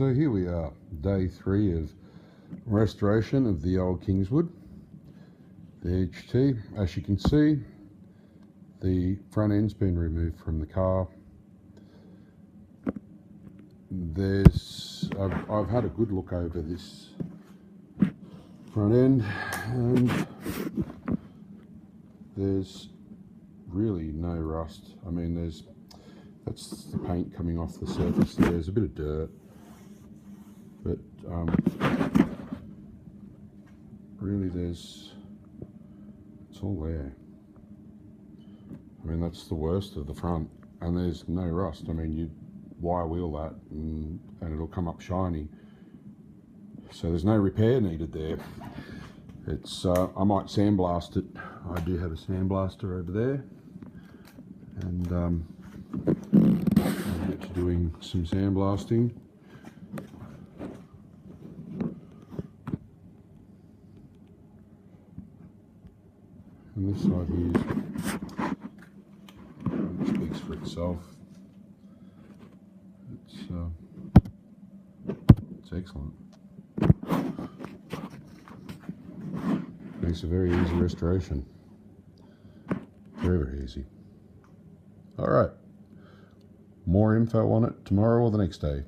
So here we are, day 3 of restoration of the old Kingswood, the HT. As you can see, the front end's been removed from the car. I've had a good look over this front end, and there's really no rust. I mean, that's the paint coming off the surface. There's a bit of dirt, but really it's all there. I mean, that's the worst of the front, and there's no rust. I mean, you wire wheel that and it'll come up shiny. So there's no repair needed there. It's I might sandblast it. I do have a sandblaster over there, and I'll get to doing some sandblasting. And this side here speaks for itself. It's excellent. Makes a very easy restoration. Very, very easy. All right. More info on it tomorrow or the next day.